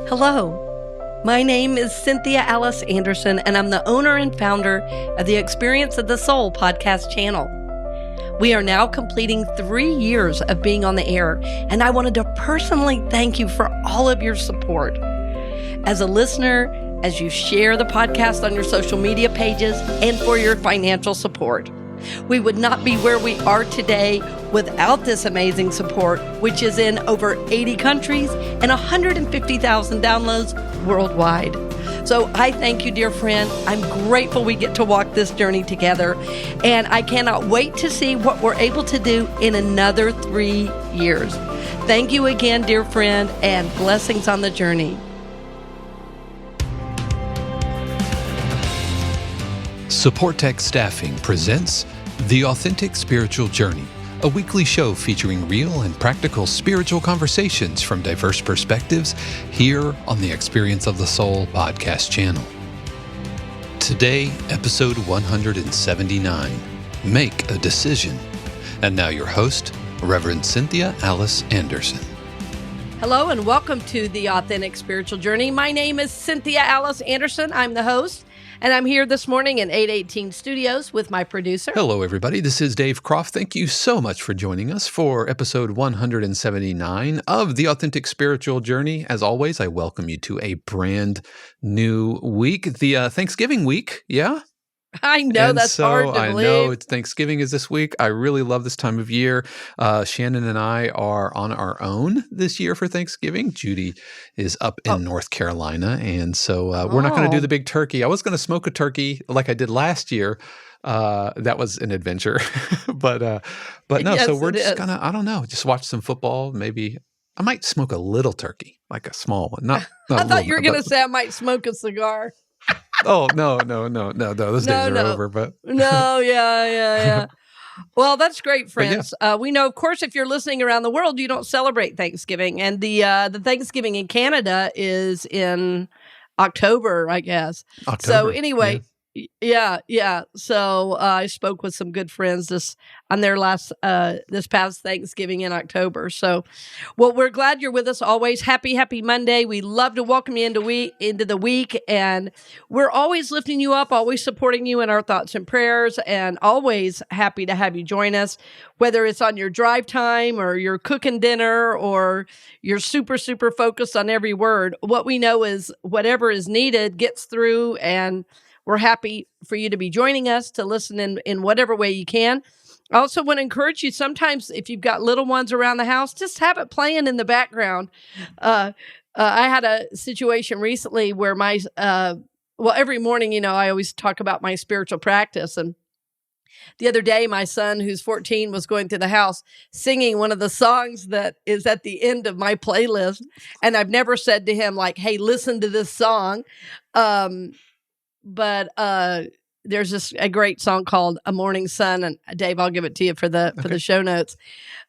Hello, my name is Cynthia Alice Anderson, and I'm the owner and founder of the Experience of the Soul podcast channel. We are now completing 3 years of being on the air, and I wanted to personally thank you for all of your support. As a listener, as you share the podcast on your social media pages, and for your financial support. We would not be where we are today without this amazing support, which is in over 80 countries and 150,000 downloads worldwide. So I thank you, dear friend. I'm grateful we get to walk this journey together, and I cannot wait to see what we're able to do in another 3 years. Thank you again, dear friend, and blessings on the journey. Supportek Staffing presents The Authentic Spiritual Journey, a weekly show featuring real and practical spiritual conversations from diverse perspectives here on the Experience of the Soul podcast channel. Today, episode 179, Make a Decision. And now your host, Reverend Cynthia Alice Anderson. Hello and welcome to The Authentic Spiritual Journey. My name is Cynthia Alice Anderson. I'm the host. And I'm here this morning in 818 Studios with my producer. Hello, everybody. This is Dave Croft. Thank you so much for joining us for episode 179 of The Authentic Spiritual Journey. As always, I welcome you to a brand new week, the Thanksgiving week. Yeah? I know, and that's hard to believe. I know Thanksgiving is this week. I really love this time of year. Shannon and I are on our own this year for Thanksgiving. Judy is up in North Carolina, and so we're not going to do the big turkey. I was going to smoke a turkey like I did last year. That was an adventure, but no. Yes, so we're just gonna, I don't know, just watch some football. Maybe I might smoke a little turkey, like a small one. Not I thought you were going to say I might smoke a cigar. Oh, no. Those days are over, but. No, yeah. Well, that's great, friends. Yeah. We know, of course, if you're listening around the world, you don't celebrate Thanksgiving. And the Thanksgiving in Canada is in October, I guess. So anyway, yeah. So I spoke with some good friends this past Thanksgiving in October. So, well, we're glad you're with us always. Happy Monday. We love to welcome you into the week, and we're always lifting you up, always supporting you in our thoughts and prayers, and always happy to have you join us, whether it's on your drive time or you're cooking dinner or you're super focused on every word. What we know is whatever is needed gets through, and we're happy for you to be joining us, to listen in whatever way you can. I also want to encourage you, sometimes if you've got little ones around the house, just have it playing in the background. I had a situation recently where every morning, I always talk about my spiritual practice. And the other day, my son, who's 14, was going through the house singing one of the songs that is at the end of my playlist. And I've never said to him, like, hey, listen to this song. But there's a great song called "A Morning Sun," and Dave, I'll give it to you for the show notes.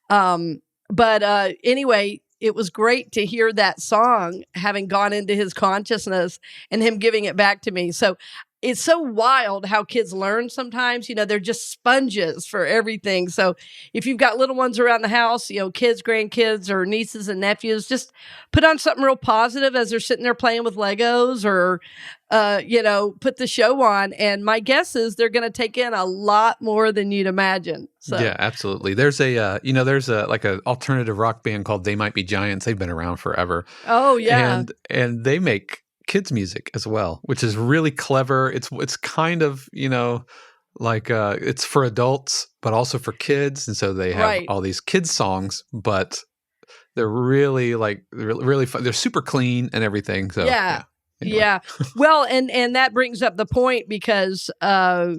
But anyway, it was great to hear that song having gone into his consciousness and him giving it back to me. So it's so wild how kids learn sometimes. They're just sponges for everything. So if you've got little ones around the house, kids, grandkids, or nieces and nephews, just put on something real positive as they're sitting there playing with Legos, or, put the show on. And my guess is they're going to take in a lot more than you'd imagine. So. Yeah, absolutely. There's there's a alternative rock band called They Might Be Giants. They've been around forever. Oh, yeah. And they make kids music as well, which is really clever. It's kind of, it's for adults, but also for kids. And so they have all these kids songs, but they're really really fun. They're super clean and everything. So yeah. Anyway. Yeah. Well, and that brings up the point because, I've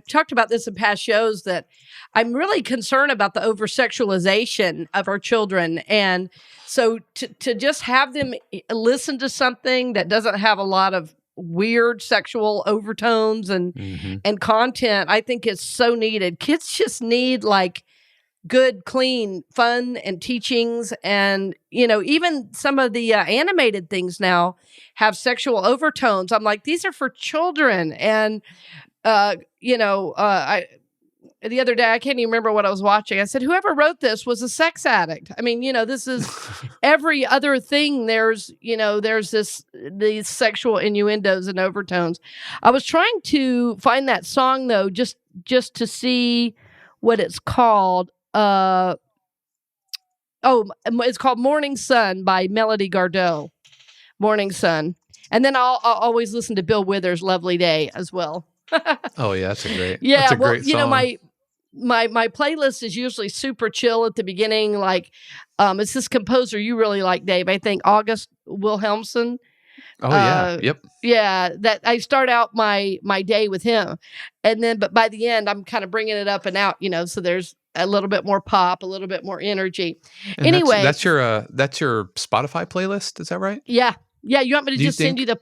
talked about this in past shows that I'm really concerned about the over-sexualization of our children. And so to just have them listen to something that doesn't have a lot of weird sexual overtones and content, I think is so needed. Kids just need good, clean, fun and teachings. And, even some of the animated things now have sexual overtones. I'm like, these are for children. And, the other day, I can't even remember what I was watching. I said, whoever wrote this was a sex addict. I mean, this is every other thing. There's these sexual innuendos and overtones. I was trying to find that song though, just to see what it's called. It's called Morning Sun by Melody Gardot. Morning Sun. And then I'll always listen to Bill Withers' Lovely Day as well. Oh yeah, that's a great song. My playlist is usually super chill at the beginning. Like, it's this composer you really like, Dave. I think August Wilhelmsen. Oh yeah, yep. Yeah, that I start out my day with him, and then but by the end I'm kind of bringing it up and out. So there's a little bit more pop, a little bit more energy. And anyway, that's your Spotify playlist. Is that right? Yeah. You want me to send you the?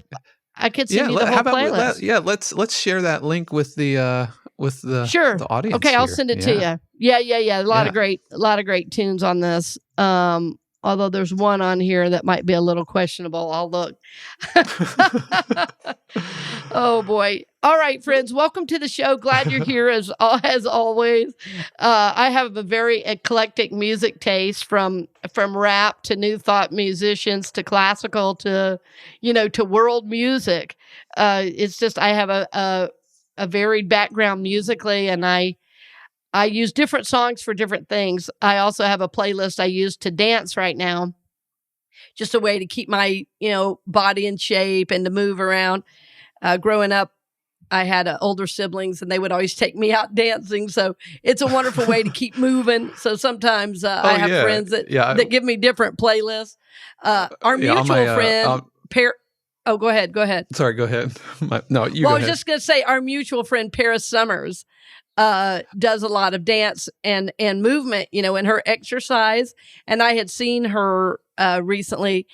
I could send you the whole playlist. Let's share that link with the sure the audience. Okay, I'll send it to you. Yeah. A lot of great tunes on this. Although there's one on here that might be a little questionable. I'll look. Oh boy. All right, friends, welcome to the show. Glad you're here as always. I have a very eclectic music taste from rap to New Thought musicians to classical to world music. It's just I have a varied background musically, and I use different songs for different things. I also have a playlist I use to dance right now. Just a way to keep my, body in shape and to move around. Growing up, I had older siblings and they would always take me out dancing. So it's a wonderful way to keep moving. So sometimes I have friends that give me different playlists. Our mutual friend, oh, go ahead. Sorry, go ahead. I was just going to say our mutual friend, Paris Summers, does a lot of dance and movement, in her exercise. And I had seen her recently,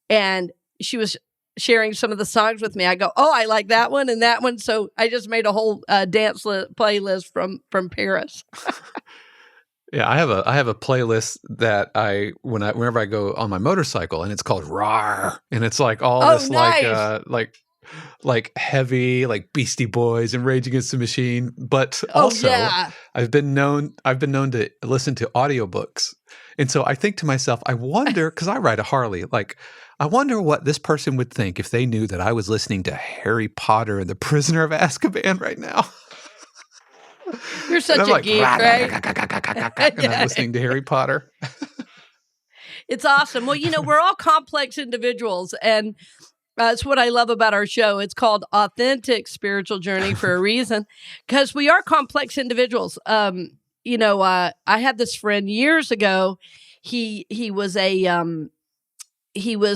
and she was sharing some of the songs with me. I go, oh, I like that one and that one. So I just made a whole dance playlist from Paris. Yeah, I have a playlist that whenever I go on my motorcycle, and it's called RAR, and it's like all this nice. like heavy, like Beastie Boys and Rage Against the Machine, but also I've been known to listen to audiobooks. And so I think to myself, I wonder, because I ride a Harley, I wonder what this person would think if they knew that I was listening to Harry Potter and the Prisoner of Azkaban right now. You're such a geek, right? And I'm listening to Harry Potter. It's awesome. Well, we're all complex individuals, and that's what I love about our show. It's called Authentic Spiritual Journey for a reason, because we are complex individuals. I had this friend years ago. He was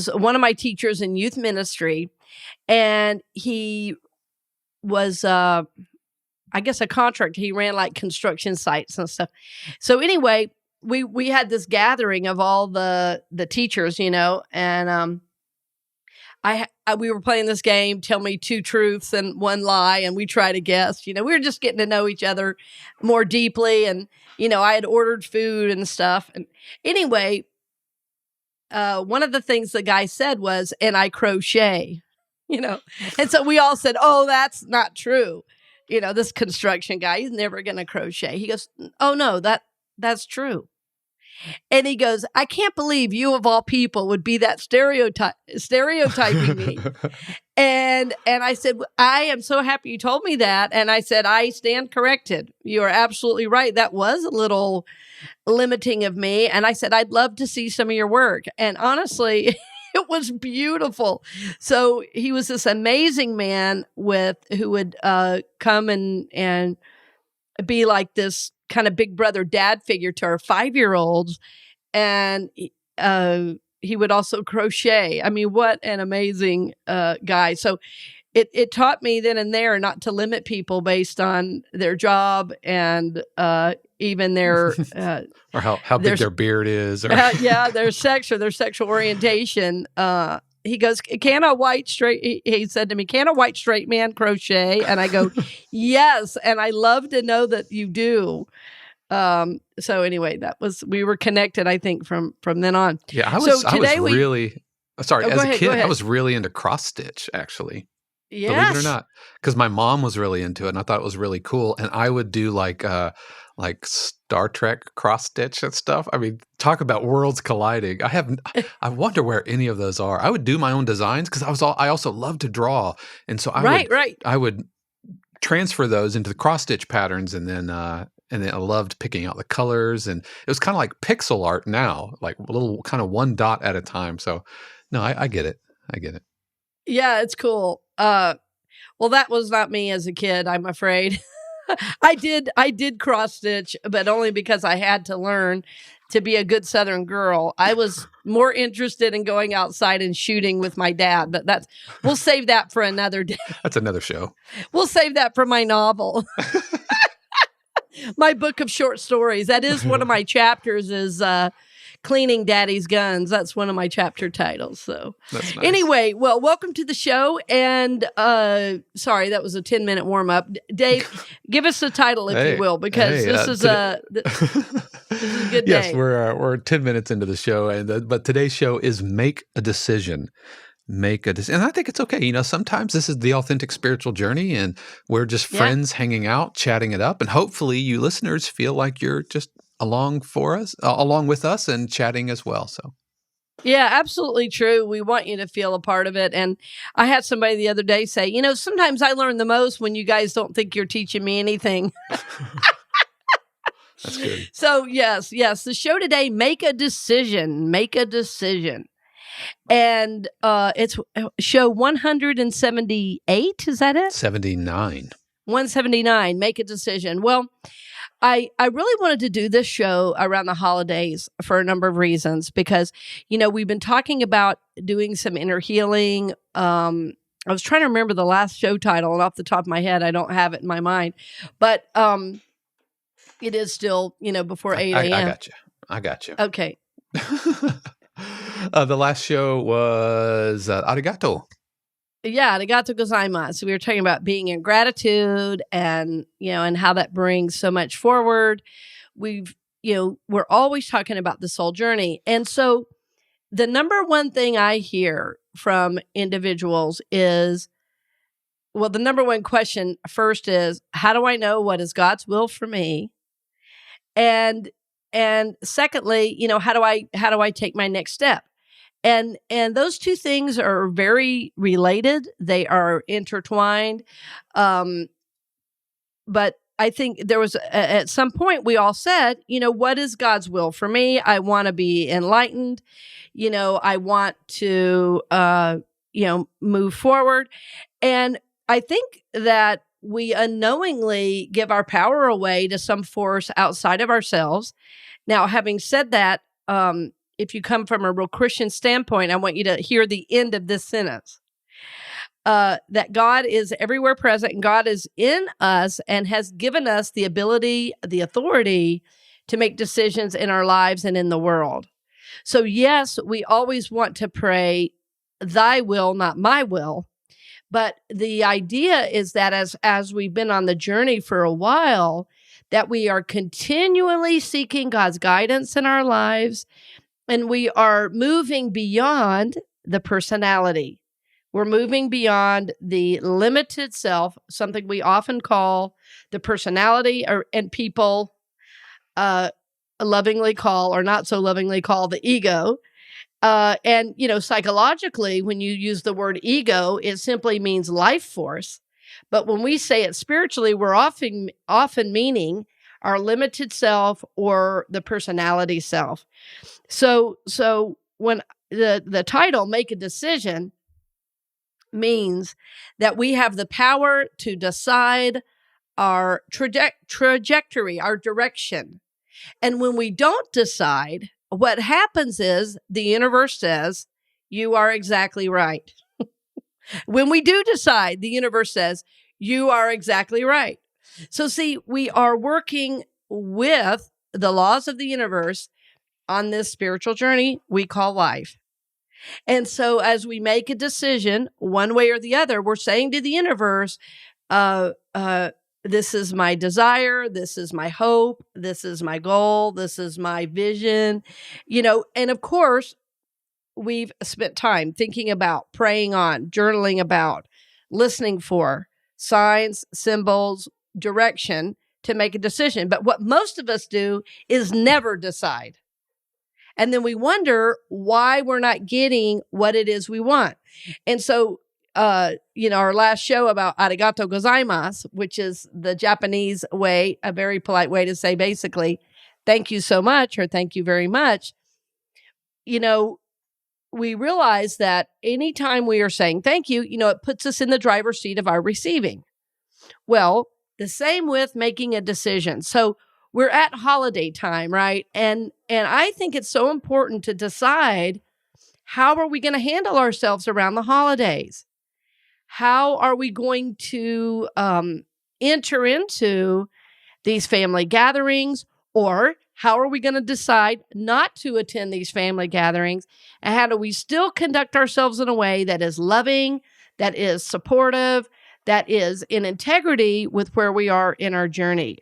one of my teachers in youth ministry, and he was, I guess, a contractor. He ran like construction sites and stuff. So anyway, we had this gathering of all the teachers, and we were playing this game, tell me 2 truths and 1 lie, and we try to guess. We were just getting to know each other more deeply, and I had ordered food and stuff. And anyway, one of the things the guy said was, "And I crochet," and so we all said, "Oh, that's not true." This construction guy, he's never going to crochet. He goes, "Oh no, that's true." And he goes, "I can't believe you of all people would be that stereotyping me." And I said, "I am so happy you told me that." And I said, "I stand corrected. You are absolutely right. That was a little limiting of me." And I said, "I'd love to see some of your work." And honestly, it was beautiful. So he was this amazing man who would come and be like this kind of big brother dad figure to our 5-year-olds. And he would also crochet. I mean, what an amazing guy. So it taught me then and there not to limit people based on their job and even their or how big their beard is, or their sex or their sexual orientation. He goes, he said to me, "Can a white straight man crochet?" And I go, "Yes." And I love to know that you do. So anyway, we were connected, I think, from then on. Yeah, I was really into cross stitch, actually. believe it or Yes. not, because my mom was really into it, and I thought it was really cool. And I would do like Star Trek cross stitch and stuff. I mean, talk about worlds colliding. I wonder where any of those are. I would do my own designs because I also love to draw, and so Right. I would transfer those into the cross stitch patterns, and then I loved picking out the colors, and it was kind of like pixel art now, like a little kind of one dot at a time. So, no, I get it. I get it. Yeah, it's cool. Well, that was not me as a kid, I'm afraid. I did cross stitch, but only because I had to learn to be a good Southern girl. I was more interested in going outside and shooting with my dad, but we'll save that for another day. That's another show. We'll save that for my novel. My book of short stories. That is one of my chapters is Cleaning Daddy's Guns. That's one of my chapter titles. So That's nice. anyway, well, welcome to the show. And sorry, that was a 10-minute warm up. Dave, give us the title, if you will, because this is a good day. Yes, we're 10 minutes into the show, but today's show is Make a Decision. Make a decision. And I think it's okay. You know, sometimes this is the authentic spiritual journey, and we're just friends hanging out, chatting it up. And hopefully you listeners feel like you're just along with us and chatting as well. So. Yeah, absolutely true. We want you to feel a part of it. And I had somebody the other day say, you know, sometimes I learn the most when you guys don't think you're teaching me anything. That's good. So yes. The show today, Make a Decision. Make a Decision. And it's show 178. Is that it? 79. 179. Make a Decision. Well, I really wanted to do this show around the holidays for a number of reasons because, you know, we've been talking about doing some inner healing. I was trying to remember the last show title, and off the top of my head, I don't have it in my mind. But it is still, you know, before 8 a.m. I got you. Okay. The last show was Arigato. Yeah, arigato gozaimasu. We were talking about being in gratitude and, you know, and how that brings so much forward. We're always talking about the soul journey. And so the number one thing I hear from individuals is, well, the number one question first is, how do I know what is God's will for me? And secondly, you know, how do I take my next step? And those two things are very related. They are intertwined. But I think there was at some point we all said, you know, what is God's will for me? I want to be enlightened. You know, I want to, move forward. And I think that we unknowingly give our power away to some force outside of ourselves. Now, having said that, if you come from a real Christian standpoint, I want you to hear the end of this sentence. That God is everywhere present and God is in us and has given us the ability, the authority to make decisions in our lives and in the world. So yes, we always want to pray, thy will, not my will. But the idea is that as we've been on the journey for a while, that we are continually seeking God's guidance in our lives. And we are moving beyond the personality. We're moving beyond the limited self, something we often call the personality, and people lovingly call, or not so lovingly call, the ego. And, you know, psychologically, when you use the word ego, it simply means life force. But when we say it spiritually, we're often meaning our limited self or the personality self. So when the title, Make a Decision, means that we have the power to decide our trajectory, our direction. And when we don't decide, what happens is the universe says, you are exactly right. When we do decide, the universe says, you are exactly right. So see, we are working with the laws of the universe on this spiritual journey we call life. And so as we make a decision, one way or the other, we're saying to the universe, this is my desire, this is my hope, this is my goal, this is my vision, you know, and of course, we've spent time thinking about, praying on, journaling about, listening for signs, symbols, direction to make a decision. But what most of us do is never decide. And then we wonder why we're not getting what it is we want. And so, our last show about arigato gozaimasu, which is the Japanese way, a very polite way to say basically, thank you so much or thank you very much. We realize that anytime we are saying thank you, it puts us in the driver's seat of our receiving. Well, the same with making a decision. So we're at holiday time, right? And I think it's so important to decide, how are we going to handle ourselves around the holidays? How are we going to enter into these family gatherings? Or how are we going to decide not to attend these family gatherings? And how do we still conduct ourselves in a way that is loving, that is supportive, that is in integrity with where we are in our journey?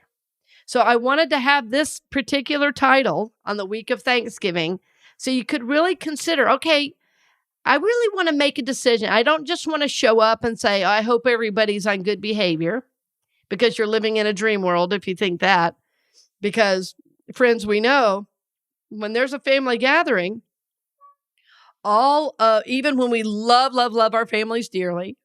So I wanted to have this particular title on the week of Thanksgiving so you could really consider, okay, I really want to make a decision. I don't just want to show up and say, I hope everybody's on good behavior, because you're living in a dream world if you think that. Because, friends, we know when there's a family gathering, even when we love our families dearly,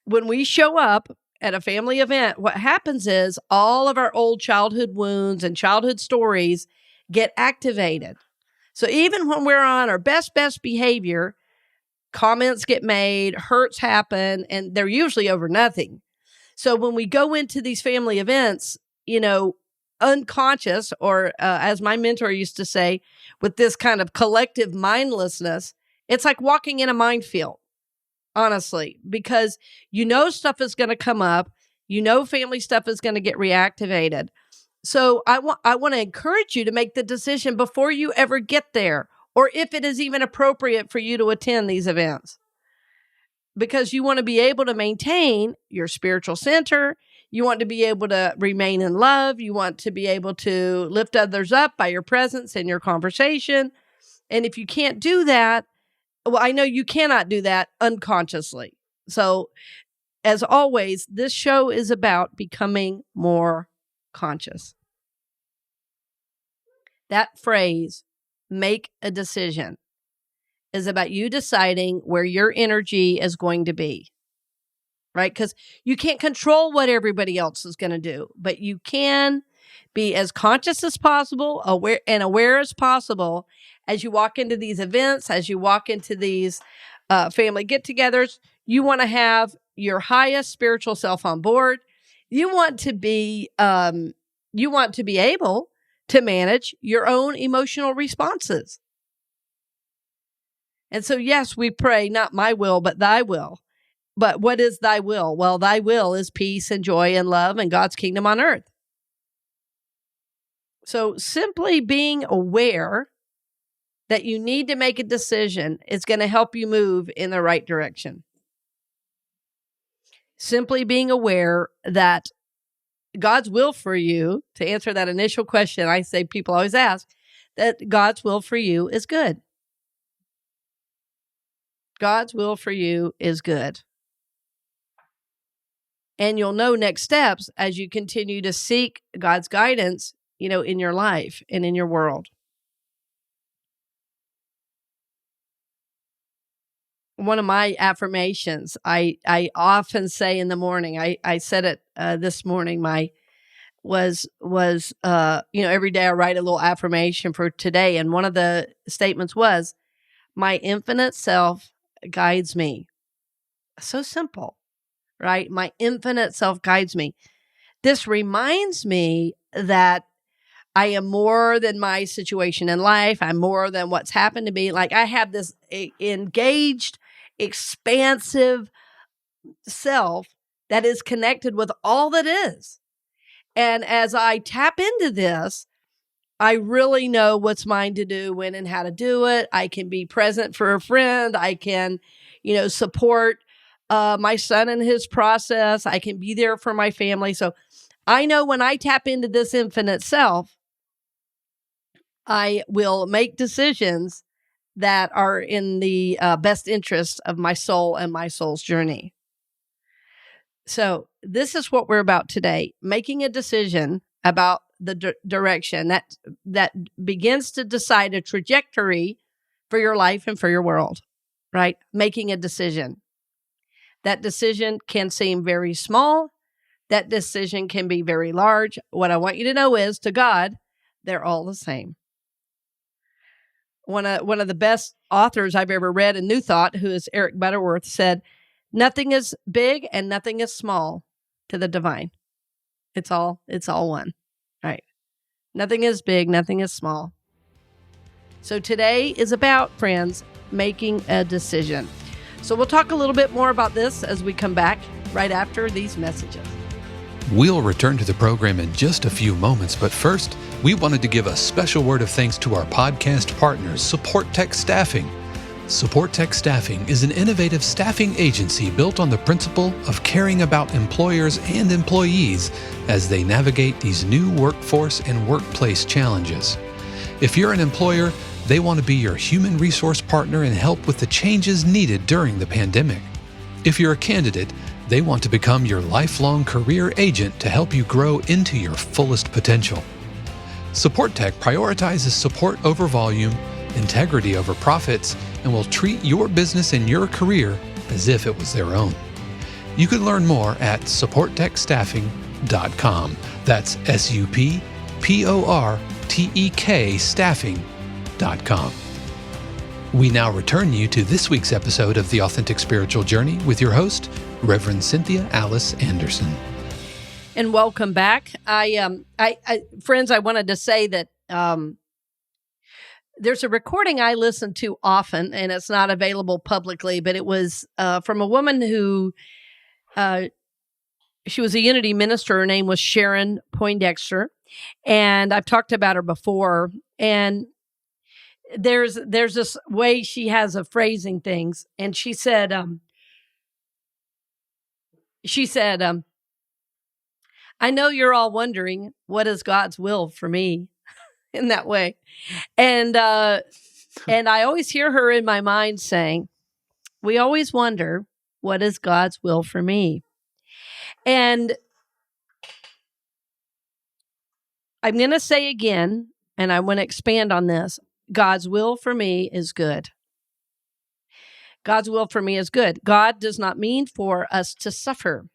when we show up at a family event, what happens is all of our old childhood wounds and childhood stories get activated. So even when we're on our best behavior, comments get made, hurts happen, and they're usually over nothing. So when we go into these family events, unconscious, or as my mentor used to say, with this kind of collective mindlessness, it's like walking in a minefield. Honestly, because stuff is going to come up, family stuff is going to get reactivated. So I want to encourage you to make the decision before you ever get there, or if it is even appropriate for you to attend these events, because you want to be able to maintain your spiritual center. You want to be able to remain in love. You want to be able to lift others up by your presence and your conversation. And if you can't do that, well, I know you cannot do that unconsciously. So, as always, this show is about becoming more conscious. That phrase, make a decision, is about you deciding where your energy is going to be, right? Because you can't control what everybody else is going to do, but you can be as conscious as possible, aware as possible as you walk into these events, as you walk into these family get-togethers. You want to have your highest spiritual self on board. You want to be able to manage your own emotional responses. And so, yes, we pray, not my will, but thy will. But what is thy will? Well, thy will is peace and joy and love and God's kingdom on earth. So simply being aware that you need to make a decision is going to help you move in the right direction. Simply being aware that God's will for you, to answer that initial question I say people always ask, that God's will for you is good. God's will for you is good. And you'll know next steps as you continue to seek God's guidance, in your life and in your world. One of my affirmations, I often say in the morning, I said it this morning, every day I write a little affirmation for today. And one of the statements was, my infinite self guides me. So simple, right? My infinite self guides me. This reminds me that I am more than my situation in life. I'm more than what's happened to me. Like, I have this engaged, expansive self that is connected with all that is. And as I tap into this, I really know what's mine to do, when and how to do it. I can be present for a friend. I can, support my son in his process. I can be there for my family. So I know when I tap into this infinite self, I will make decisions that are in the best interest of my soul and my soul's journey. So this is what we're about today, making a decision about the direction that begins to decide a trajectory for your life and for your world, right? Making a decision. That decision can seem very small. That decision can be very large. What I want you to know is, to God, they're all the same. One of the best authors I've ever read in New Thought, who is Eric Butterworth, said, "Nothing is big and nothing is small to the divine. It's all one." Right? Nothing is big, nothing is small. So today is about, friends, making a decision. So we'll talk a little bit more about this as we come back right after these messages. We'll return to the program in just a few moments, but first, we wanted to give a special word of thanks to our podcast partners, Supportek Staffing. Supportek Staffing is an innovative staffing agency built on the principle of caring about employers and employees as they navigate these new workforce and workplace challenges. If you're an employer, they want to be your human resource partner and help with the changes needed during the pandemic. If you're a candidate, they want to become your lifelong career agent to help you grow into your fullest potential. Supportek prioritizes support over volume, integrity over profits, and will treat your business and your career as if it was their own. You can learn more at supportekstaffing.com. That's SUPPORTEK staffing.com. We now return you to this week's episode of The Authentic Spiritual Journey with your host, Reverend Cynthia Alice Anderson. And welcome back. Friends, I wanted to say that there's a recording I listen to often, and it's not available publicly, but it was from a woman who, she was a Unity minister. Her name was Sharon Poindexter, and I've talked about her before. And there's this way she has of phrasing things, and she said, "I know you're all wondering, what is God's will for me?" in that way. And I always hear her in my mind saying, we always wonder, what is God's will for me? And I'm going to say again, and I want to expand on this, God's will for me is good. God's will for me is good. God does not mean for us to suffer.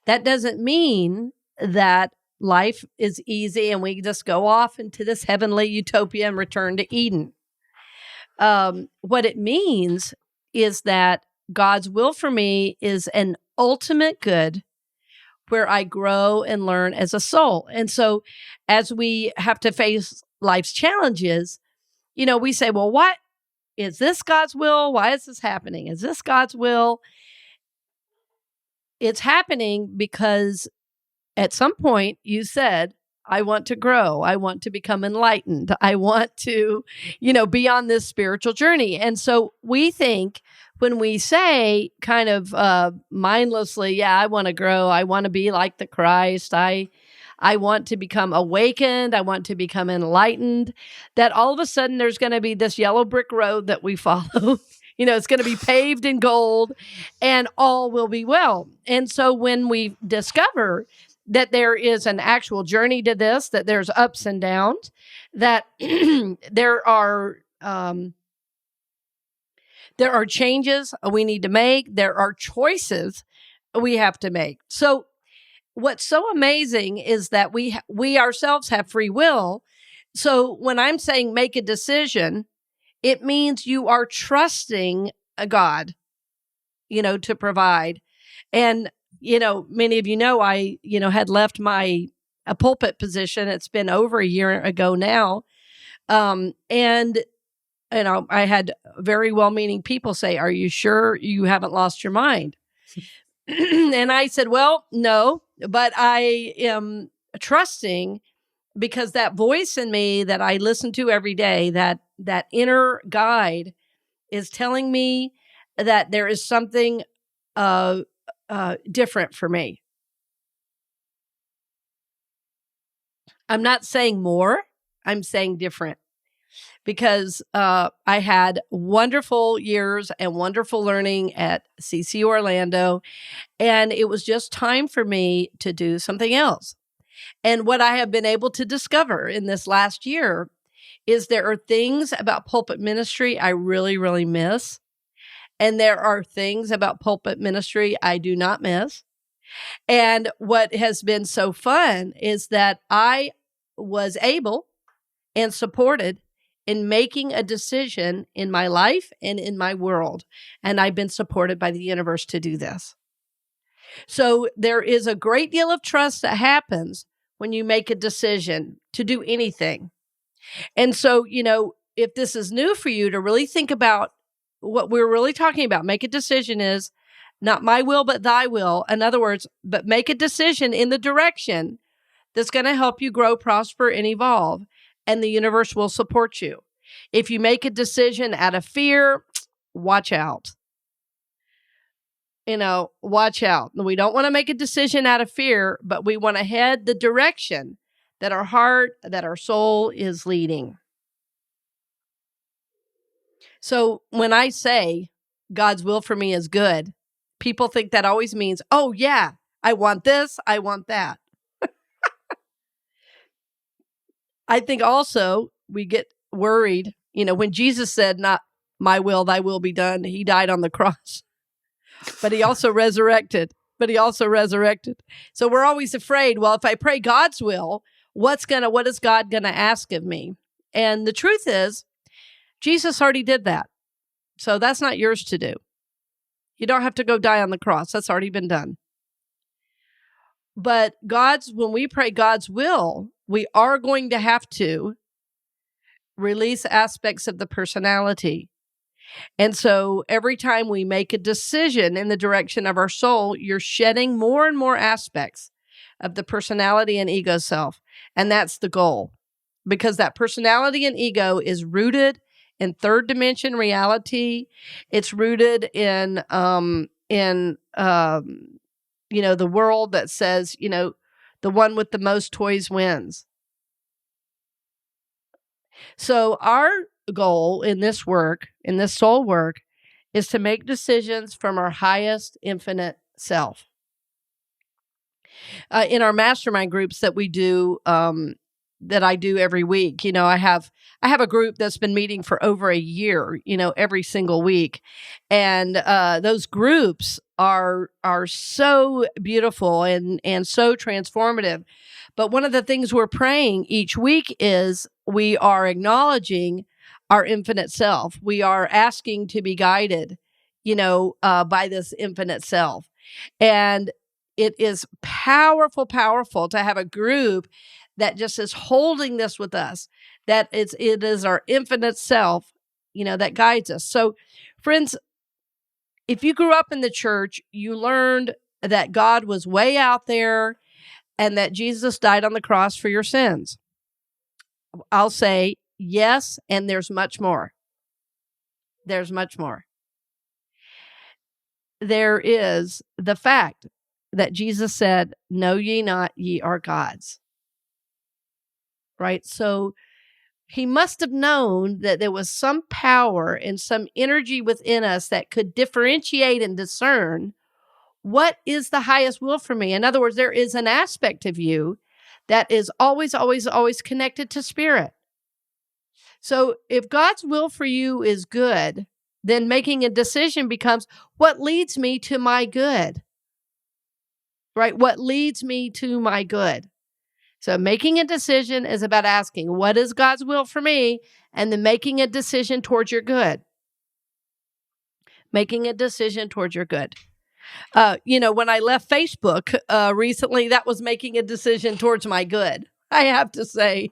That doesn't mean that life is easy and we just go off into this heavenly utopia and return to Eden. What it means is that God's will for me is an ultimate good where I grow and learn as a soul. And so as we have to face life's challenges, we say, well, what is this God's will? Why is this happening? Is this God's will? It's happening because at some point you said, I want to grow. I want to become enlightened. I want to, be on this spiritual journey. And so we think when we say kind of mindlessly, yeah, I want to grow. I want to be like the Christ. I want to become awakened. I want to become enlightened, that all of a sudden there's going to be this yellow brick road that we follow. It's going to be paved in gold and all will be well. And so when we discover that there is an actual journey to this, that there's ups and downs, that there are changes we need to make, there are choices we have to make. So what's so amazing is that we ourselves have free will. So when I'm saying make a decision, it means you are trusting a God, to provide. And, many of I, had left my pulpit position. It's been over a year ago now. And, I had very well-meaning people say, are you sure you haven't lost your mind? And I said, well, no, but I am trusting, because that voice in me that I listen to every day, that inner guide is telling me that there is something different for me. I'm not saying more, I'm saying different. because I had wonderful years and wonderful learning at CC Orlando, and it was just time for me to do something else. And what I have been able to discover in this last year is there are things about pulpit ministry I really, really miss. And there are things about pulpit ministry I do not miss. And what has been so fun is that I was able and supported in making a decision in my life and in my world. And I've been supported by the universe to do this. So there is a great deal of trust that happens when you make a decision to do anything. And so, if this is new for you, to really think about what we're really talking about, make a decision is not my will, but thy will. In other words, but make a decision in the direction that's going to help you grow, prosper, and evolve. And the universe will support you. If you make a decision out of fear, watch out. Watch out. We don't want to make a decision out of fear, but we want to head the direction that our heart, that our soul is leading. So when I say God's will for me is good, people think that always means, oh yeah, I want this, I want that. I think also we get worried, when Jesus said, not my will, thy will be done, he died on the cross, but he also resurrected. So we're always afraid, well, if I pray God's will, what is God going to ask of me? And the truth is, Jesus already did that. So that's not yours to do. You don't have to go die on the cross. That's already been done. But when we pray God's will, we are going to have to release aspects of the personality. And so every time we make a decision in the direction of our soul, you're shedding more and more aspects of the personality and ego self. And that's the goal, because that personality and ego is rooted in third dimension reality. It's rooted in the world that says, the one with the most toys wins. So our goal in this work, in this soul work, is to make decisions from our highest infinite self. In our mastermind groups that we do, that I do every week, I have a group that's been meeting for over a year, every single week, and those groups are so beautiful and so transformative. But one of the things we're praying each week is we are acknowledging our infinite self. We are asking to be guided, by this infinite self. And it is powerful to have a group that just is holding this with us, that it is our infinite self, that guides us. So, friends, if you grew up in the church, you learned that God was way out there and that Jesus died on the cross for your sins. I'll say yes, and there's much more. There's much more. There is the fact that Jesus said, "Know ye not, ye are gods." Right? So he must have known that there was some power and some energy within us that could differentiate and discern what is the highest will for me. In other words, there is an aspect of you that is always, always, always connected to spirit. So if God's will for you is good, then making a decision becomes, what leads me to my good? Right? What leads me to my good? So making a decision is about asking, what is God's will for me? And then making a decision towards your good. Making a decision towards your good. When I left Facebook recently, that was making a decision towards my good. I have to say,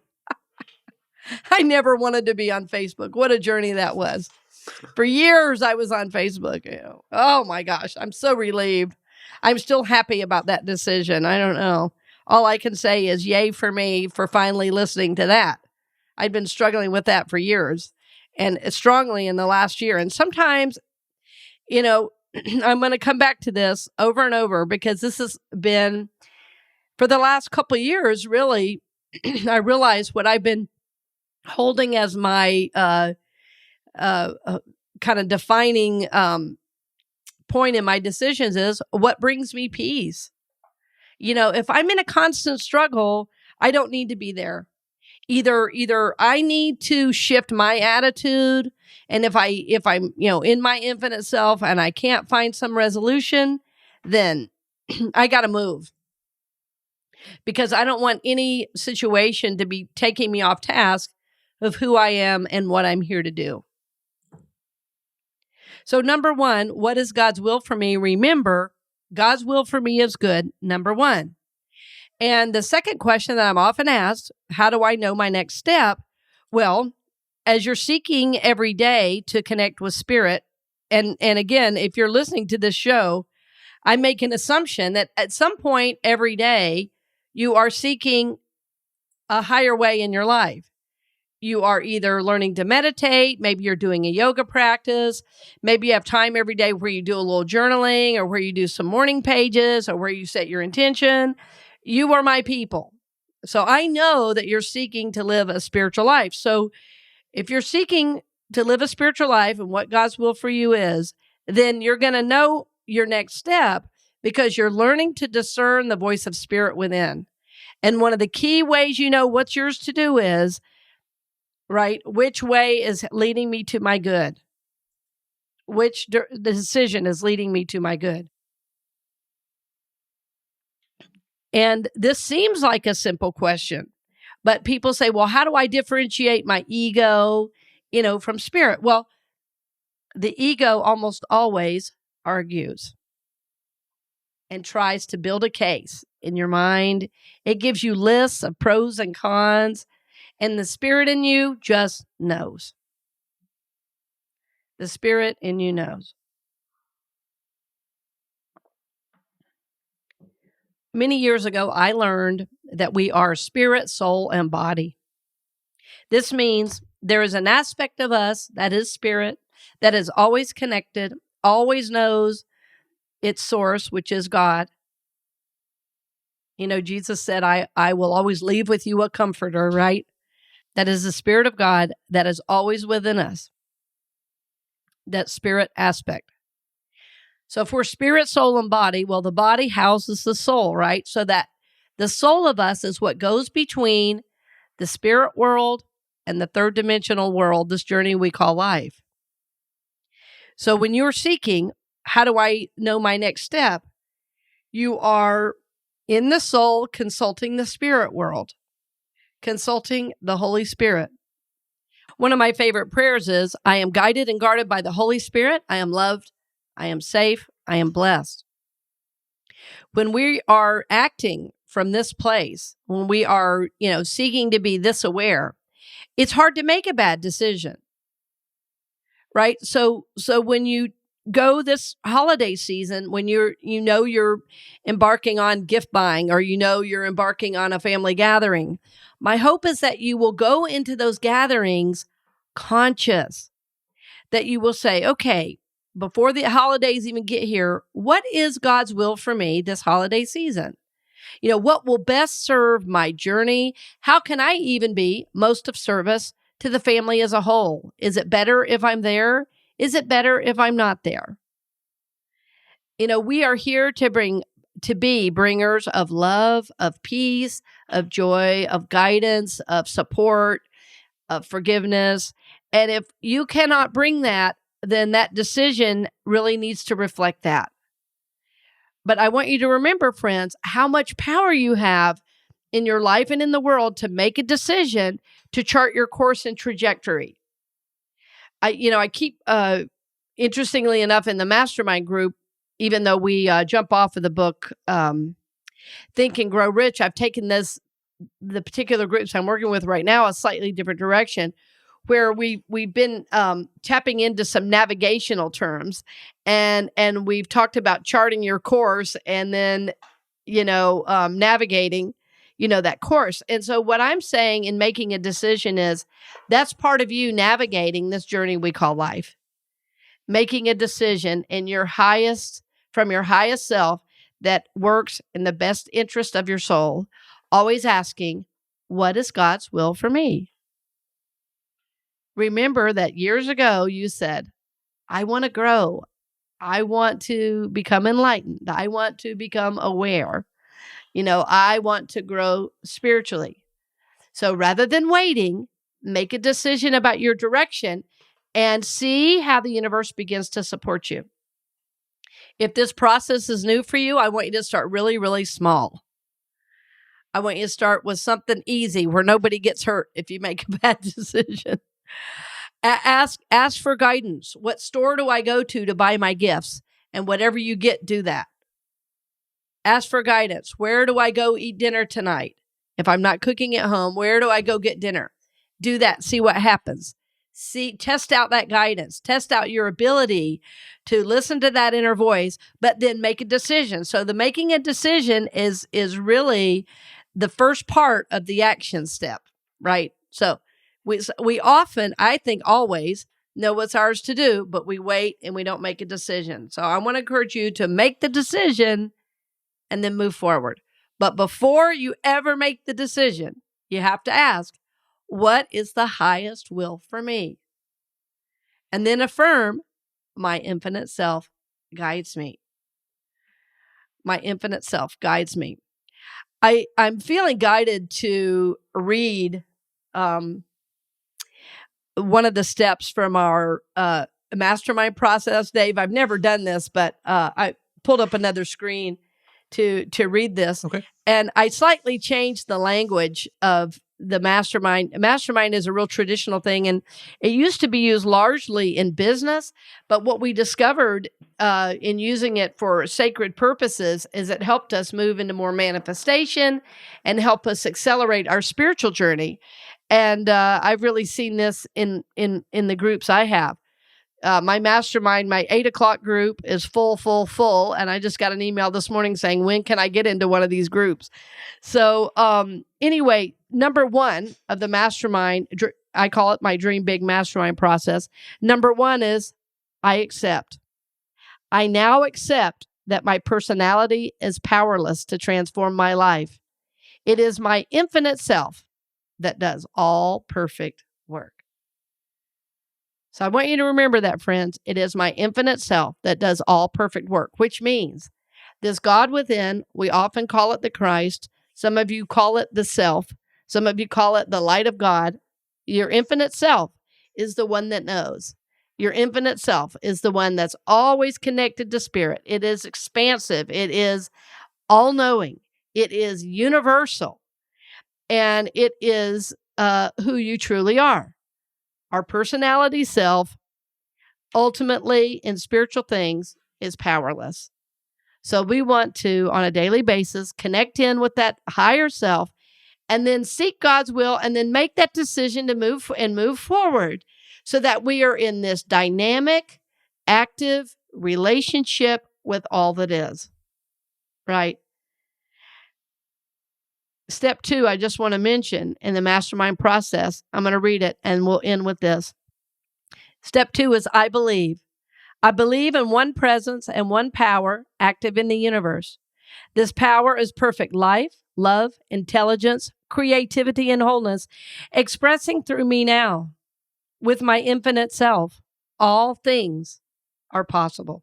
I never wanted to be on Facebook. What a journey that was. For years, I was on Facebook. Oh my gosh, I'm so relieved. I'm still happy about that decision. I don't know. All I can say is yay for me for finally listening to that. I'd been struggling with that for years, and strongly in the last year. And sometimes, I'm going to come back to this over and over, because this has been, for the last couple of years, really, I realize what I've been holding as my kind of defining point in my decisions is what brings me peace. If I'm in a constant struggle, I don't need to be there. Either I need to shift my attitude, and if I'm in my infinite self and I can't find some resolution, then I got to move, because I don't want any situation to be taking me off task of who I am and what I'm here to do. So number one, what is God's will for me? Remember, God's will for me is good, number one. And the second question that I'm often asked, how do I know my next step? Well, as you're seeking every day to connect with spirit, and again, if you're listening to this show, I make an assumption that at some point every day, you are seeking a higher way in your life. You are either learning to meditate, maybe you're doing a yoga practice, maybe you have time every day where you do a little journaling, or where you do some morning pages, or where you set your intention. You are my people. So I know that you're seeking to live a spiritual life. So if you're seeking to live a spiritual life and what God's will for you is, then you're going to know your next step, because you're learning to discern the voice of spirit within. And one of the key ways you know what's yours to do is, right, which way is leading me to my good? Which the decision is leading me to my good? And this seems like a simple question, but people say, well, how do I differentiate my ego, from spirit? Well, the ego almost always argues and tries to build a case in your mind. It gives you lists of pros and cons, and the spirit in you just knows. The spirit in you knows. Many years ago, I learned that we are spirit, soul, and body. This means there is an aspect of us that is spirit, that is always connected, always knows its source, which is God. Jesus said, I will always leave with you a comforter, right? That is the Spirit of God that is always within us. That spirit aspect. So if we're spirit, soul, and body, well, the body houses the soul, right? So that the soul of us is what goes between the spirit world and the third dimensional world, this journey we call life. So when you're seeking, how do I know my next step? You are in the soul consulting the spirit world, consulting the Holy Spirit. One of my favorite prayers is, I am guided and guarded by the Holy Spirit. I am loved. I am safe. I am blessed. When we are acting from this place, when we are, seeking to be this aware, it's hard to make a bad decision, right? So when you go this holiday season, when you're embarking on gift buying, or you're embarking on a family gathering, my hope is that you will go into those gatherings conscious, that you will say, okay, before the holidays even get here, what is God's will for me this holiday season? What will best serve my journey? How can I even be most of service to the family as a whole? Is it better if I'm there? Is it better if I'm not there? We are here to be bringers of love, of peace, of joy, of guidance, of support, of forgiveness. And if you cannot bring that, then that decision really needs to reflect that. But I want you to remember, friends, how much power you have in your life and in the world to make a decision to chart your course and trajectory. I keep, interestingly enough, in the mastermind group, even though we jump off of the book, Think and Grow Rich, I've taken the particular groups I'm working with right now, a slightly different direction, where we've been tapping into some navigational terms, and we've talked about charting your course, and then navigating that course. And so what I'm saying in making a decision is, that's part of you navigating this journey we call life, making a decision from your highest self that works in the best interest of your soul, always asking, what is God's will for me? remember that years ago you said, I want to grow. I want to become enlightened. I want to become aware. I want to grow spiritually. So rather than waiting, make a decision about your direction and see how the universe begins to support you. If this process is new for you, I want you to start really, really small. I want you to start with something easy where nobody gets hurt if you make a bad decision. Ask for guidance. What store do I go to buy my gifts? And whatever you get, do that. Ask for guidance. Where do I go eat dinner tonight? If I'm not cooking at home, where do I go get dinner? Do that. See what happens. Test out that guidance. Test out your ability to listen to that inner voice, but then make a decision. So the making a decision is really the first part of the action step, right? So we often, I think always, know what's ours to do, but we wait and we don't make a decision. So I want to encourage you to make the decision and then move forward. But before you ever make the decision, you have to ask, what is the highest will for me? And then affirm, my infinite self guides me. My infinite self guides me. I'm feeling guided to read one of the steps from our mastermind process, Dave. I've never done this, but I pulled up another screen to read this. Okay. And I slightly changed the language of the mastermind. Mastermind is a real traditional thing, and it used to be used largely in business. But what we discovered in using it for sacred purposes is it helped us move into more manifestation and help us accelerate our spiritual journey. And I've really seen this in the groups I have. My mastermind, my 8 o'clock group is full. And I just got an email this morning saying, when can I get into one of these groups? So anyway, number one of the mastermind, I call it my Dream Big Mastermind process. Number one is I accept. I now accept that my personality is powerless to transform my life. It is my infinite self that does all perfect work. So I want you to remember that, friends. It is my infinite self that does all perfect work, which means this God within, we often call it the Christ. Some of you call it the self. Some of you call it the light of God. Your infinite self is the one that knows. Your infinite self is the one that's always connected to spirit. It is expansive. It is all-knowing. It is universal. And it is who you truly are. Our personality self, ultimately in spiritual things, is powerless. So we want to, on a daily basis, connect in with that higher self and then seek God's will and then make that decision to move forward so that we are in this dynamic, active relationship with all that is, right? Step 2, I just want to mention in the mastermind process, I'm going to read it and we'll end with this. Step 2 is I believe. I believe in one presence and one power active in the universe. This power is perfect life, love, intelligence, creativity, and wholeness, expressing through me now. With my infinite self, all things are possible.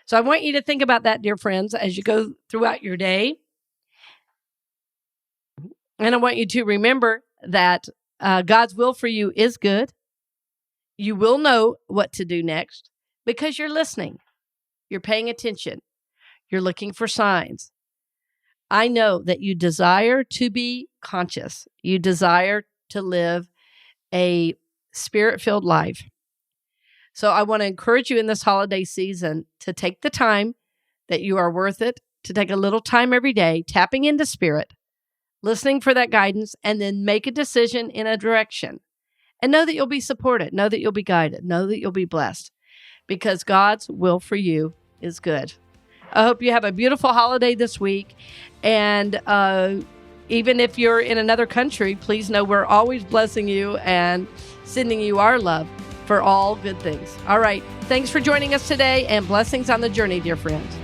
So I want you to think about that, dear friends, as you go throughout your day. And I want you to remember that God's will for you is good. You will know what to do next because you're listening. You're paying attention. You're looking for signs. I know that you desire to be conscious. You desire to live a spirit-filled life. So I want to encourage you in this holiday season to take the time that you are worth it, to take a little time every day, tapping into spirit, listening for that guidance, and then make a decision in a direction. And know that you'll be supported. Know that you'll be guided. Know that you'll be blessed. Because God's will for you is good. I hope you have a beautiful holiday this week. And even if you're in another country, please know we're always blessing you and sending you our love for all good things. All right. Thanks for joining us today, and blessings on the journey, dear friends.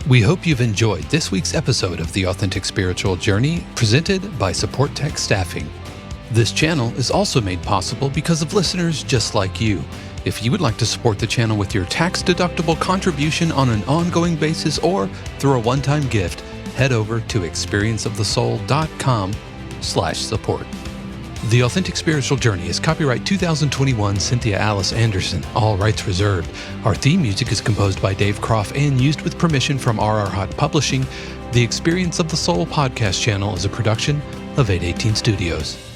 We hope you've enjoyed this week's episode of The Authentic Spiritual Journey, presented by Supportek Staffing. This channel is also made possible because of listeners just like you. If you would like to support the channel with your tax-deductible contribution on an ongoing basis or through a one-time gift, head over to experienceofthesoul.com/support. The Authentic Spiritual Journey is copyright 2021 Cynthia Alice Anderson, all rights reserved. Our theme music is composed by Dave Croft and used with permission from RR Hot Publishing. The Experience of the Soul podcast channel is a production of 818 Studios.